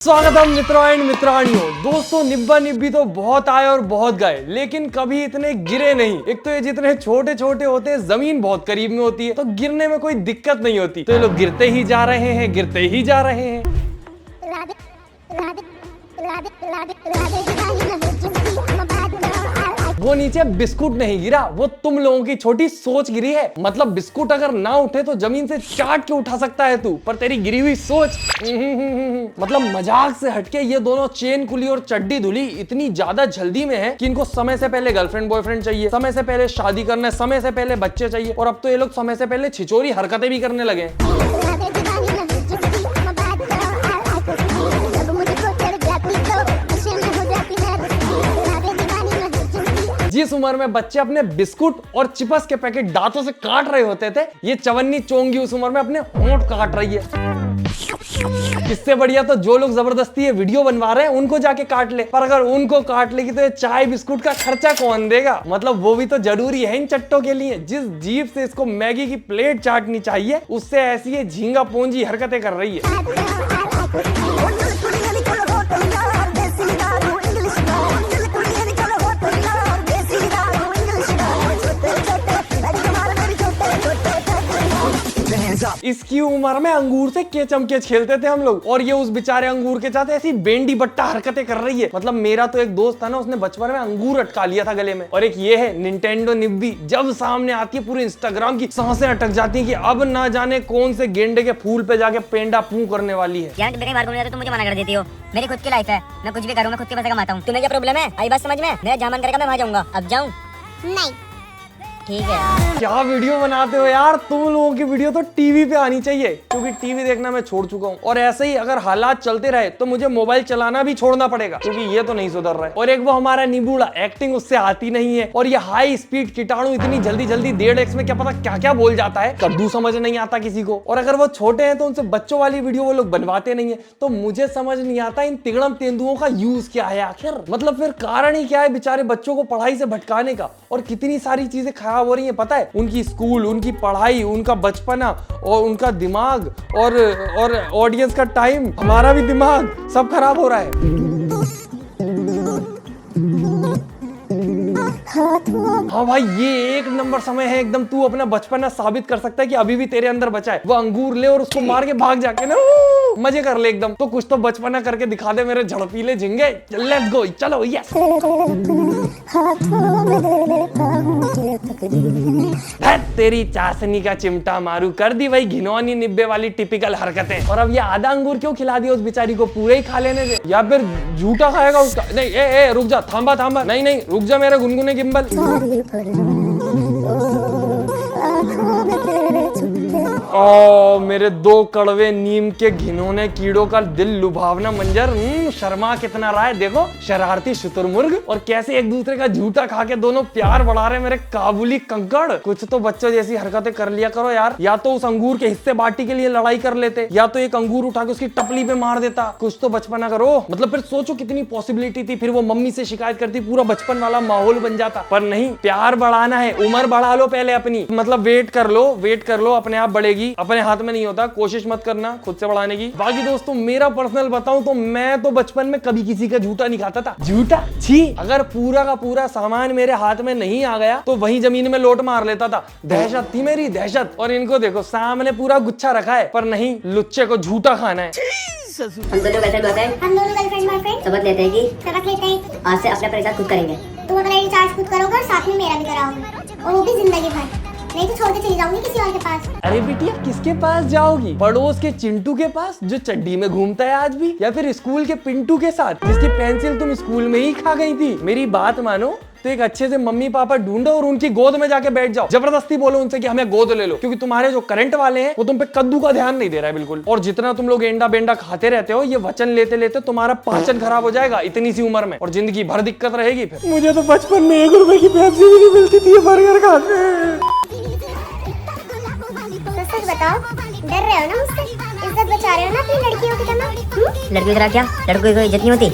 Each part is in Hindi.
स्वागतम मित्रों एंड मित्राणियों। दोस्तों निब्बा निब्बी तो बहुत आए और बहुत गए, लेकिन कभी इतने गिरे नहीं। एक तो ये जितने छोटे छोटे होते हैं जमीन बहुत करीब में होती है, तो गिरने में कोई दिक्कत नहीं होती। तो ये लोग गिरते ही जा रहे हैं, गिरते ही जा रहे हैं। वो नीचे बिस्कुट नहीं गिरा, वो तुम लोगों की छोटी सोच गिरी है। मतलब बिस्कुट अगर ना उठे तो जमीन से चाट के उठा सकता है तू, पर तेरी गिरी हुई सोच मतलब मजाक से हटके ये दोनों चेन कुली और चड्डी धुली इतनी ज्यादा जल्दी में है कि इनको समय से पहले गर्लफ्रेंड बॉयफ्रेंड चाहिए, समय से पहले शादी करना, समय से पहले बच्चे चाहिए, और अब तो ये लोग समय से पहले छिचोरी हरकतें भी करने लगे हैं। जिस उम्र में बच्चे अपने बिस्कुट और चिप्स के पैकेट दांतों से काट रहे होते थे, ये चवन्नी चोंगी उस उम्र में अपने होंठ काट रही है। इससे बढ़िया तो जो लोग जबरदस्ती ये वीडियो बनवा रहे हैं उनको जाके काट ले, पर अगर उनको काट लेगी तो ये चाय बिस्कुट का खर्चा कौन देगा? मतलब वो भी तो जरूरी है इन चट्टों के लिए। जिस जीभ से इसको मैगी की प्लेट चाटनी चाहिए, उससे ऐसी ये झींगा पोंजी हरकतें कर रही है। इसकी उम्र में अंगूर से केचम केच खेलते थे हम लोग, और ये उस बेचारे अंगूर के साथ ऐसी बेंडी बट्टा हरकतें कर रही है। मतलब मेरा तो एक दोस्त था ना, उसने बचपन में अंगूर अटका लिया था गले में। और एक ये है निंटेंडो निब्बी, जब सामने आती है पूरे इंस्टाग्राम की सांसें अटक जाती है कि अब ना जाने कौन से गेंडे के फूल पे जाके पेंडा पू करने वाली है। यार कहीं बाहर घूमने जाते तुम मुझे मना कर देती हो। मेरी खुद की लाइफ है, मैं कुछ भी करूँ, मैं खुद के पैसे कमाता हूँ। तुम्हें क्या प्रॉब्लम है? आई बात समझ में? मेरा जहाँ मन करेगा मैं वहाँ जाऊंगा। अब जाऊँ? नहीं, ठीक है। क्या वीडियो बनाते हो यार तुम लोगों की वीडियो तो टीवी पे आनी चाहिए, क्योंकि टीवी देखना मैं छोड़ चुका हूँ। और ऐसे ही अगर हालात चलते रहे तो मुझे मोबाइल चलाना भी छोड़ना पड़ेगा, क्योंकि ये तो नहीं सुधर रहा है। और एक वो हमारा निबूड़ा, एक्टिंग उससे आती नहीं है, और ये हाई स्पीड कीटाणु इतनी जल्दी जल्दी 1.5x में क्या पता क्या क्या बोल जाता है, कद्दू समझ नहीं आता किसी को। और अगर वो छोटे हैं तो उनसे बच्चों वाली वीडियो वो लोग बनवाते नहीं है। तो मुझे समझ नहीं आता इन तिगड़म तेंदुओं का यूज क्या है आखिर। मतलब फिर कारण ही क्या है बेचारे बच्चों को पढ़ाई से भटकाने का? और कितनी सारी चीजें खराब हो रही है पता है, उनकी स्कूल, उनकी पढ़ाई, उनका बचपना और उनका दिमाग और ऑडियंस का टाइम, हमारा भी दिमाग सब खराब हो रहा है। हाँ भाई, ये एक नंबर समय है एकदम। तू अपना बचपना साबित कर सकता है कि अभी भी तेरे अंदर बचा है। वो अंगूर ले और उसको मार के भाग जाके ना मजे कर ले एकदम। तो कुछ तो बचपना करके दिखा दे मेरे झड़पीले झिंगे। लेट्स गो, चलो यस। तेरी चाशनी का चिमटा मारू, कर दी वही घिनौनी निब्बे वाली टिपिकल हरकतें। और अब ये आधा अंगूर क्यों खिला दिया उस बेचारी को? पूरे ही खा लेने दे, या फिर झूठा खाएगा उसका। नहीं ए रुक जा, थांबा थांबा, नहीं नहीं रुक जा मेरे गुनगुने गिम्बल। ओ मेरे दो कड़वे नीम के घिनौने कीड़ों का दिल लुभावना मंजर। शर्मा कितना रहा है देखो, शरारती शुतुरमुर्ग। और कैसे एक दूसरे का झूठा खा के दोनों प्यार बढ़ा रहे मेरे काबुली कंकड़। कुछ तो बच्चों जैसी हरकतें कर लिया करो यार। या तो उस अंगूर के हिस्से बाटी के लिए लड़ाई कर लेते, या तो एक अंगूर उठा के उसकी टपली पे मार देता। कुछ तो बचपना करो। मतलब फिर सोचो कितनी पॉसिबिलिटी थी। फिर वो मम्मी से शिकायत करती, पूरा बचपन वाला माहौल बन जाता। पर नहीं, प्यार बढ़ाना है, उम्र बढ़ा लो पहले अपनी। मतलब वेट कर लो, अपने आप बढ़ेगी। अपने हाथ में नहीं होता, कोशिश मत करना खुद से बढ़ाने की। बाकी दोस्तों मेरा पर्सनल बताऊं तो मैं तो बचपन में कभी किसी का झूठा नहीं खाता था। झूठा छी, अगर पूरा का पूरा सामान मेरे हाथ में नहीं आ गया तो वहीं जमीन में लोट मार लेता था। दहशत थी मेरी, दहशत। और इनको देखो सामने पूरा गुच्छा रखा है, पर नहीं, लुच्चे को झूठा खाना है। हम दोनों गर्लफ्रेंड बॉयफ्रेंड शपथ लेते हैं कि आज से अपना परिचय खुद करेंगे। तुम अपना रिचार्ज खुद करोगे और साथ में मेरा भी कराओगे, और वो भी जिंदगी भर। नहीं तो छोड़ के चली जाऊंगी किसी और के पास। अरे बिटिया, किसके पास जाओगी? पड़ोस के चिंटू के पास जो चड्डी में घूमता है आज भी, या फिर स्कूल के पिंटू के साथ जिसकी पेंसिल तुम स्कूल में ही खा गई थी? मेरी बात मानो तो एक अच्छे से मम्मी पापा ढूंढो और उनकी गोद में जाके बैठ जाओ। जबरदस्ती बोलो उनसे कि हमें गोद ले लो, क्योंकि तुम्हारे जो करंट वाले हैं वो तुम पे कद्दू का ध्यान नहीं दे रहा है बिल्कुल। और जितना तुम लोग एंडा बेंडा खाते रहते हो, ये वचन लेते लेते तुम्हारा पाचन खराब हो जाएगा इतनी सी उम्र में, और जिंदगी भर दिक्कत रहेगी फिर। मुझे तो बचपन में 1 रुपए की पेप्सी भी नहीं मिलती थी, बर्गर खाते। सच बताओ, डर रहे हो ना मुझसे? इज्जत बचा रहे हो ना अपनी लड़कियों की तरह? लड़कियों की तरह क्या? लड़कों की कोई इज्जत नहीं होती?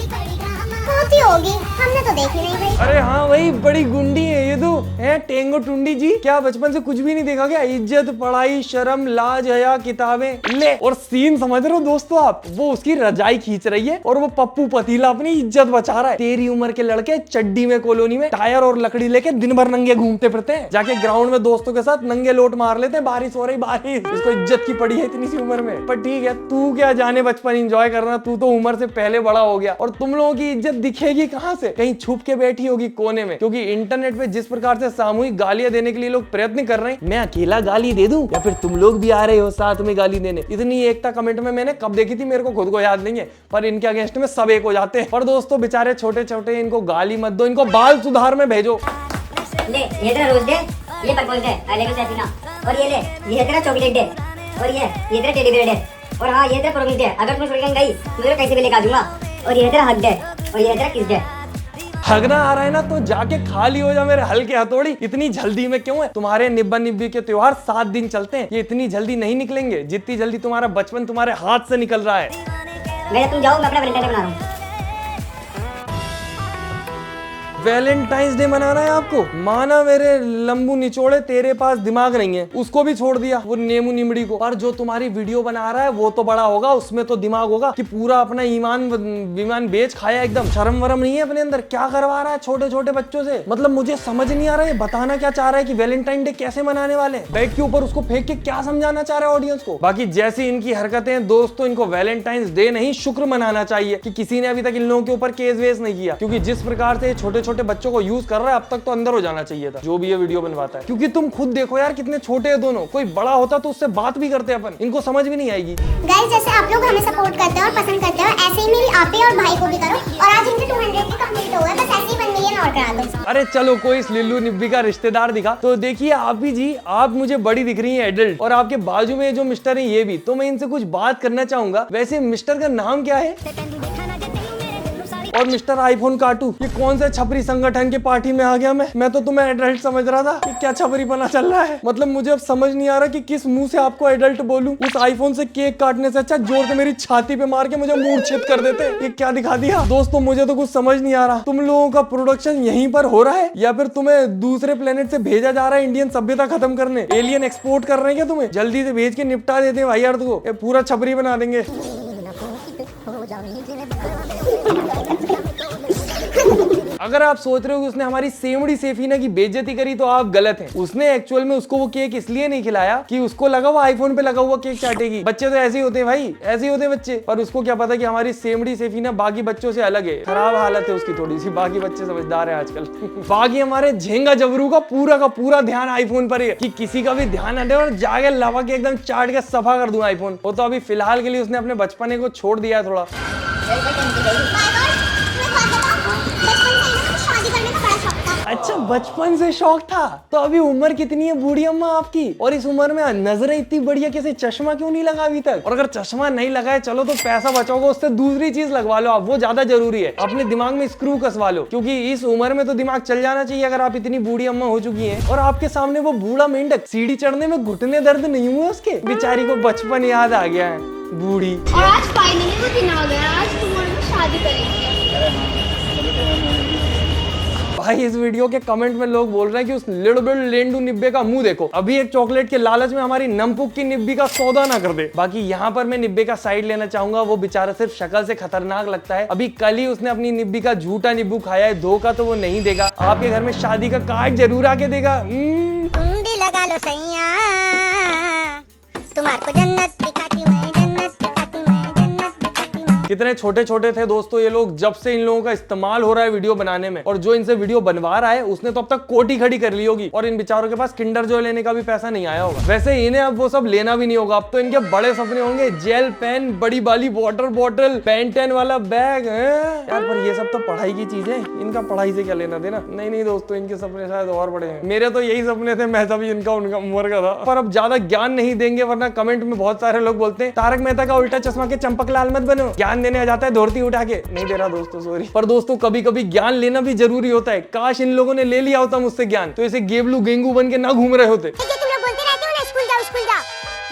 होती होगी, हमने तो देख ही नहीं भाई। अरे हाँ वही बड़ी गुंडी है ये तो है, टेंगो टुंडी जी। क्या बचपन से कुछ भी नहीं देखा क्या? इज्जत, पढ़ाई, शर्म, लाज, हया, किताबें ले। और सीन समझ रहे हो दोस्तों आप, वो उसकी रजाई खींच रही है और वो पप्पू पतीला अपनी इज्जत बचा रहा है। तेरी उम्र के लड़के चड्डी में कॉलोनी में टायर और लकड़ी लेके दिन भर नंगे घूमते फिरते हैं, जाके ग्राउंड में दोस्तों के साथ नंगे लोट मार लेते हैं। बारिश हो रही बारिश, इसको इज्जत की पड़ी है इतनी सी उम्र में। पर ठीक है, तू क्या जाने बचपन एंजॉय करना, तू तो उम्र से पहले बड़ा हो गया। और तुम लोगों की इज्जत दिखेगी कहाँ से? कहीं छुप के बैठी होगी कोने में, क्योंकि इंटरनेट पे जिस प्रकार से सामूहिक गालियां देने के लिए लोग प्रयत्न कर रहे हैं, मैं अकेला गाली दे दूं या फिर तुम लोग भी आ रहे हो साथ में गाली देने? इतनी एकता कमेंट में मैंने कब देखी थी मेरे को खुद को याद नहीं है, पर इनके अगेंस्ट में सब एक हो जाते हैं। पर दोस्तों बेचारे छोटे छोटे, इनको गाली मत दो, इनको बाल सुधार में भेजो। ले ये तेरा रोज डे, ये propose day, I love you Saifeena, और ये ले ये है तेरा चॉकलेट डे, और ये तेरा टेडी बियर डे, और हाँ ये तेरा प्रॉमिस डे, अगर तुम छोड़ के गई तो तेरा कैसे भी लेकर आ दूंगा, और ये है तेरा हक डे, और ये है तेरा किस डे। हगना आ रहा है ना तो जाके खाली हो जा मेरे हल्के हथौड़ी। इतनी जल्दी में क्यों है? तुम्हारे निब्बा निब्बी के त्योहार 7 दिन चलते हैं, ये इतनी जल्दी नहीं निकलेंगे जितनी जल्दी तुम्हारा बचपन तुम्हारे हाथ से निकल रहा है। मेरे तुम जाओ, मैं अपना वैलेंटाइन डे बना रहा हूँ। वैलेंटाइंस डे मनाना है आपको? माना मेरे लंबू निचोड़े, तेरे पास दिमाग नहीं है, उसको भी छोड़ दिया वो नेमू निमड़ी को। पर जो तुम्हारी वीडियो बना रहा है वो तो बड़ा होगा, उसमें तो दिमाग होगा कि पूरा अपना ईमान विमान बेच खाया, एकदम शर्म वरम नहीं है अपने अंदर। क्या करवा रहा है छोटे छोटे बच्चों से? मतलब मुझे समझ नहीं आ रहा है बताना क्या चाह रहा है कि वैलेंटाइन डे कैसे मनाने वाले हैं? बेड के ऊपर उसको फेंक के क्या समझाना चाह रहा है ऑडियंस को? बाकी जैसी इनकी हरकतें दोस्तों, इनको वैलेंटाइंस डे नहीं शुक्र मनाना चाहिए कि किसी ने अभी तक इन लोगों के ऊपर केस वेस नहीं किया, क्योंकि जिस प्रकार से छोटे छोटे बच्चों को यूज कर रहा है, अब तक तो अंदर हो जाना चाहिए था जो भी ये वीडियो बनवाता है। क्योंकि तुम खुद देखो यार कितने छोटे हैं दोनों, कोई बड़ा होता तो उससे बात भी करते अपन, इनको समझ भी नहीं आएगी। गाइस जैसे आप लोग हमें सपोर्ट करते हो और पसंद करते हो, ऐसे ही मेरी आपे और भाई को भी करो। और आज इनके 200 भी कंप्लीट हो गए, बस ऐसे ही 1 मिलियन और करा दो। अरे चलो कोई इस लिल्लू निब्बी का रिश्तेदार दिखा। तो देखिए आप ही जी, आप मुझे बड़ी दिख रही हैं एडल्ट, और आपके बाजू में जो मिस्टर है ये भी, तो मैं इनसे कुछ बात करना चाहूंगा। वैसे मिस्टर का नाम क्या है? और मिस्टर आईफोन काटू, ये कौन से छपरी संगठन के पार्टी में आ गया मैं तो तुम्हें एडल्ट समझ रहा था कि क्या छपरी बना चल रहा है। मतलब मुझे अब समझ नहीं आ रहा कि किस मुंह से आपको एडल्ट बोलूं। उस आईफोन से केक काटने से अच्छा जोर से मेरी छाती पे मार के मुझे मूर्छित कर देते। ये क्या दिखा दिया दोस्तों, मुझे तो कुछ समझ नहीं आ रहा। तुम लोगों का प्रोडक्शन यहीं पर हो रहा है या फिर तुम्हें दूसरे प्लेनेट से भेजा जा रहा है इंडियन सभ्यता खत्म करने? एलियन एक्सपोर्ट कर रहे हैं क्या तुम्हें? जल्दी से भेज के निपटा देते हैं भाई यार, को पूरा छपरी बना देंगे। अगर आप सोच रहे हो कि उसने हमारी सेमड़ी सेफीना की बेइज्जती करी तो आप गलत हैं। उसने एक्चुअल में उसको वो केक इसलिए नहीं खिलाया कि उसको लगा वो आईफोन पे लगा हुआ केक चाटेगी। बच्चे तो ऐसे ही होते हैं भाई, ऐसे ही होते हैं बच्चे। पर उसको क्या पता कि हमारी सेमड़ी सेफीना बाकी बच्चों से अलग है, खराब हालत है उसकी थोड़ी सी, बाकी बच्चे समझदार है आजकल। बाकी हमारे झेंगा जबरू का पूरा ध्यान आईफोन पर है कि किसी का भी ध्यान हटे और जाके लवा के एकदम चाट के सफा कर दूं आईफोन। वो तो अभी फिलहाल के लिए उसने अपने बचपने को छोड़ दिया है थोड़ा। अच्छा बचपन से शौक था, तो अभी उम्र कितनी है बूढ़ी अम्मा आपकी? और इस उम्र में नजरें इतनी बढ़िया, कैसे चश्मा क्यों नहीं लगा अभी तक? और अगर चश्मा नहीं लगाए चलो तो पैसा बचाओगे, उससे दूसरी चीज लगवा लो आप, वो ज्यादा जरूरी है। अपने दिमाग में स्क्रू कसवा लो, क्योंकि इस उम्र में तो दिमाग चल जाना चाहिए अगर आप इतनी बूढ़ी अम्मा हो चुकी है। और आपके सामने वो बूढ़ा मेंढक सीढ़ी चढ़ने में घुटने दर्द नहीं हुए उसके? बेचारी को बचपन याद आ गया है बूढ़ी। और आज फाइनली वो दिन आ गया, आज तुम और मैं शादी करेंगे। भाई इस वीडियो के कमेंट में लोग बोल रहे हैं कि उस लिटिल बिट लेंडू निब्बे का मुंह देखो, अभी एक चॉकलेट के लालच में हमारी नमपुक की निब्बी का सौदा ना कर दे। बाकी यहाँ पर मैं निब्बे का साइड लेना चाहूंगा, वो बेचारा सिर्फ शक्ल से खतरनाक लगता है। अभी कल ही उसने अपनी निब्बी का झूठा नींबू खाया है, धोखा तो वो नहीं देगा। आपके घर में शादी का कार्ड जरूर आके देगा। तुम भी लगा लो सैया, तुम्हारे को जन्नत दिखाती मैं, जन्नत दिखाती मैं, जन्नत दिखाती मैं। कितने छोटे छोटे थे दोस्तों ये लोग जब से इन लोगों का इस्तेमाल हो रहा है वीडियो बनाने में। और जो इनसे वीडियो बनवा रहा है उसने तो अब तक कोटी खड़ी कर ली होगी, और इन बेचारों के पास किंडर जॉय लेने का भी पैसा नहीं आया होगा। वैसे इन्हें अब वो सब लेना भी नहीं होगा, अब तो इनके बड़े सपने होंगे, जेल पेन, बड़ी बाली वाटर बॉटल, पेंटेन वाला बैग है यार। पर ये सब तो पढ़ाई की चीज है, इनका पढ़ाई से क्या लेना देना। नहीं दोस्तों, इनके सपने शायद और बड़े हैं। मेरे तो यही सपने थे, मैं तभी इनका उनका उम्र का था। पर अब ज्यादा ज्ञान नहीं देंगे, वरना कमेंट में बहुत सारे लोग बोलते हैं तारक मेहता का उल्टा चश्मा के चंपक लाल मत बनो, ज्ञान देने आ जाता है धोती उठा के। नहीं दे रहा दोस्तों, सॉरी। पर दोस्तों कभी कभी ज्ञान लेना भी जरूरी होता है। काश इन लोगों ने ले लिया होता मुझसे ज्ञान, तो ऐसे गेबलू गेंगू बन के ना घूम रहे होते। तुम लोग बोलते रहते हो ना स्कूल जाओ,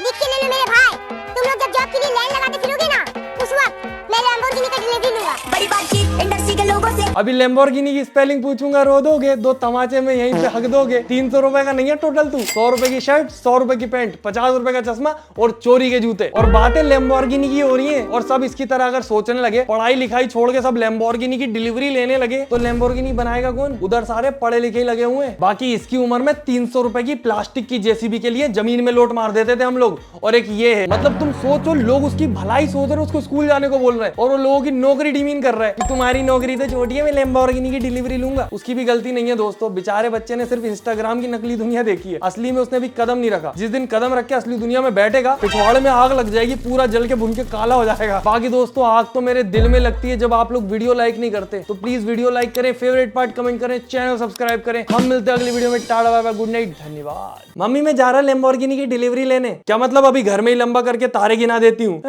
लिख के ले लो मेरे भाई। तुम लोग जब जॉब के लिए लाइन लगाते फिरोगे ना, उस वक्त मैं लैम्बोर्गिनी का डिलीवरी लूंगा। बड़ी बातचीत इंडस्ट्री के लोगों से अभी लैम्बोर्गिनी की स्पेलिंग पूछूंगा रो दोगे, 2 तमाचे में यहीं पे हक दोगे। 300 रुपए का नहीं है टोटल तू, 100 रुपए की शर्ट, 100 रुपए की पैंट, 50 रुपए का चश्मा और चोरी के जूते। और बातें लैम्बोर्गिनी की हो रही हैं और सब इसकी तरह अगर सोचने लगे, पढ़ाई लिखाई छोड़ के सब लैम्बोर्गिनी की डिलीवरी लेने लगे, तो लैम्बोर्गिनी बनाएगा कौन? उधर सारे पढ़े लिखे ही लगे हुए हैं। बाकी इसकी उम्र में 300 रुपए की प्लास्टिक की जेसीबी के लिए जमीन में लोट मार देते थे हम लोग। और एक ये है, मतलब तुम सोचो, लोग उसकी भलाई सोच रहे, उसको स्कूल जाने को बोल रहे हैं और वो लोगों की नौकरी डिमीन कर रहा है कि तुम्हारी नौकरी तो छोटी है, मैं लैम्बोर्गिनी की डिलीवरी लूंगा। उसकी भी गलती नहीं है दोस्तों, बेचारे बच्चे ने सिर्फ इंस्टाग्राम की नकली दुनिया देखी है, असली में उसने भी कदम नहीं रखा। जिस दिन कदम रख के असली दुनिया में बैठेगा, पिछवाड़े में आग लग जाएगी, पूरा जल के भुन के काला हो जाएगा। बाकी दोस्तों, आग तो मेरे दिल में लगती है जब आप लोग वीडियो लाइक नहीं करते, तो प्लीज वीडियो लाइक करें, फेवरेट पार्ट कमेंट करें, चैनल सब्सक्राइब करें। हम मिलते हैं अगली वीडियो में। Tata bye bye, good night, धन्यवाद। मम्मी मैं जा रहा लैम्बोर्गिनी की डिलीवरी लेने। क्या मतलब? अभी घर में ही लंबा करके तारे गिना देती हूँ।